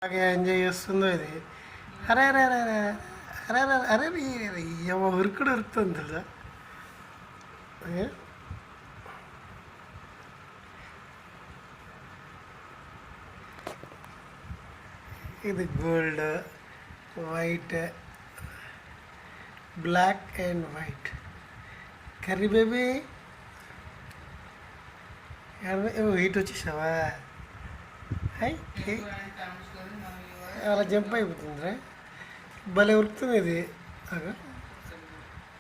బాగా ఎంజాయ్ చేస్తుందో ఇది. అరే అరే అరే అరే అరే అరే అరే ఏమో ఉరుకుడు ఉరుకుతుంది తెలుసా. ఏ? ఇది gold, white, black and white. కర్రీ బేబీ హీట్ వచ్చేసావా? హై అలా జంప్ అయిపోతుందిరా, భలే ఉరుకుతుంది ఇది.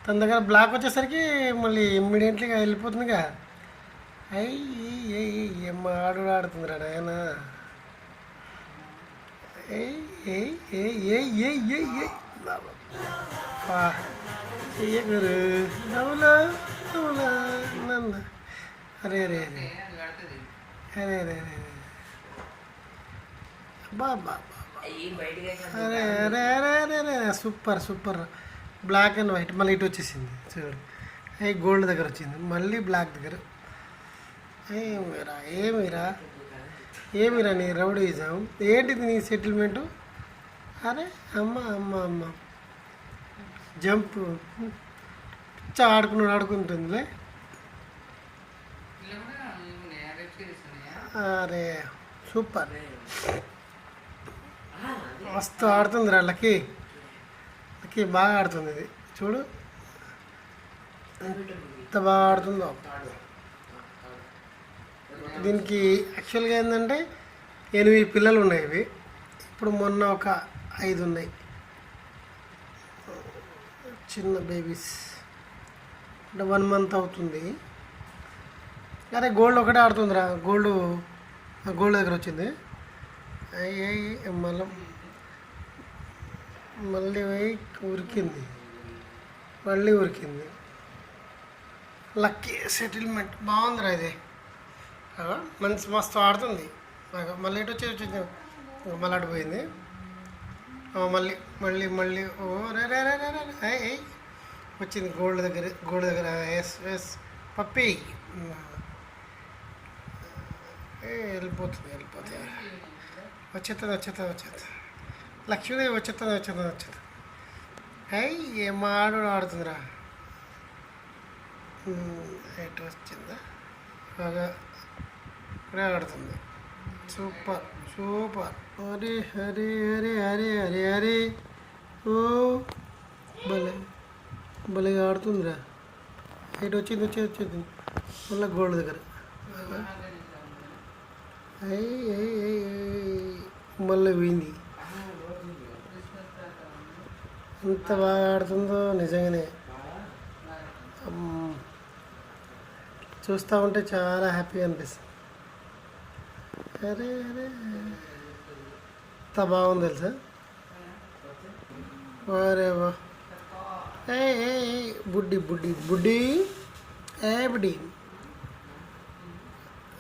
తన దగ్గర బ్లాక్ వచ్చేసరికి మళ్ళీ ఇమ్మీడియట్లీగా వెళ్ళిపోతుందిగా. ఏమ్మ ఆడు ఆడుతుందిరా నాయన. గురు నవ్వులా నవ్వులా నన్న. అరే అరే అరే అరే అరే అరే బాబా అరే అరే అరే అరే అరే super super. Black and white మళ్ళీ ఇటు వచ్చేసింది చూడు. గోల్డ్ దగ్గర వచ్చింది, మళ్ళీ బ్లాక్ దగ్గర. ఏమిరా నీ రౌడీజం ఏంటిది, నీ సెటిల్మెంటు? అరే అమ్మ అమ్మ అమ్మ జంప్ ఆడుకుంటుందిలే. అరే సూపర్, మస్తు ఆడుతుందిరా లక్కీ. లక్కీ బాగా ఆడుతుంది ఇది, చూడు ఎంత బాగా ఆడుతుందో. దీనికి యాక్చువల్గా ఏంటంటే 8 పిల్లలు ఉన్నాయి. ఇవి ఇప్పుడు మొన్న ఒక 5 ఉన్నాయి చిన్న బేబీస్, అంటే 1 month అవుతుంది. అరే గోల్డ్ ఒకటే ఆడుతుందిరా, గోల్డ్ దగ్గర వచ్చింది. మళ్ళీ ఉరికింది, మళ్ళీ ఉరికింది. లక్కీ సెటిల్మెంట్ బాగుందిరా ఇది. మస్తు ఆడుతుంది. మళ్ళీ ఇటు వచ్చి మళ్ళీ అడిపోయింది. మళ్ళీ మళ్ళీ మళ్ళీ ఓ రే రే రే రే వచ్చింది గోల్డ్ దగ్గర. ఎస్ పప్పి వెళ్ళిపోతుంది. వచ్చేస్తుంది. లక్ష్మీదేవి వచ్చేస్తుంది. ఏం ఆడుతుందిరా. ఎటు వచ్చిందా బాగా ఇప్పుడే ఆడుతుంది. సూపర్. హరి హరి హరి హరి హరి హరి ఓ భలేగా ఆడుతుందిరా. ఎటు వచ్చింది మళ్ళీ గోల్డ్ దగ్గర. మళ్ళీ పోయింది. ఎంత బాగా ఆడుతుందో నిజంగానే, చూస్తూ ఉంటే చాలా హ్యాపీగా అనిపిస్తుంది. అరే అరే ఎంత బాగుంది తెలుసా. అరే వా బుడ్డి బుడ్డి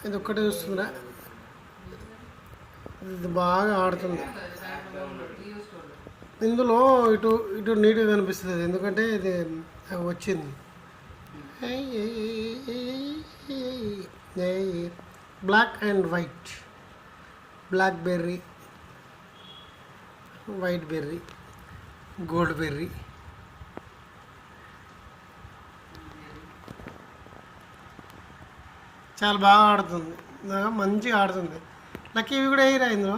ఇది ఒక్కటే చూస్తుందా, ఇది బాగా ఆడుతుంది. ఇందులో ఇటు నీట్గా కనిపిస్తుంది, ఎందుకంటే ఇది వచ్చింది. Black and white, black berry, white berry, gold berry. చాలా బాగా ఆడుతుంది, మంచిగా ఆడుతుంది. లక్కీ ఇవి కూడా వేయరా ఇందులో.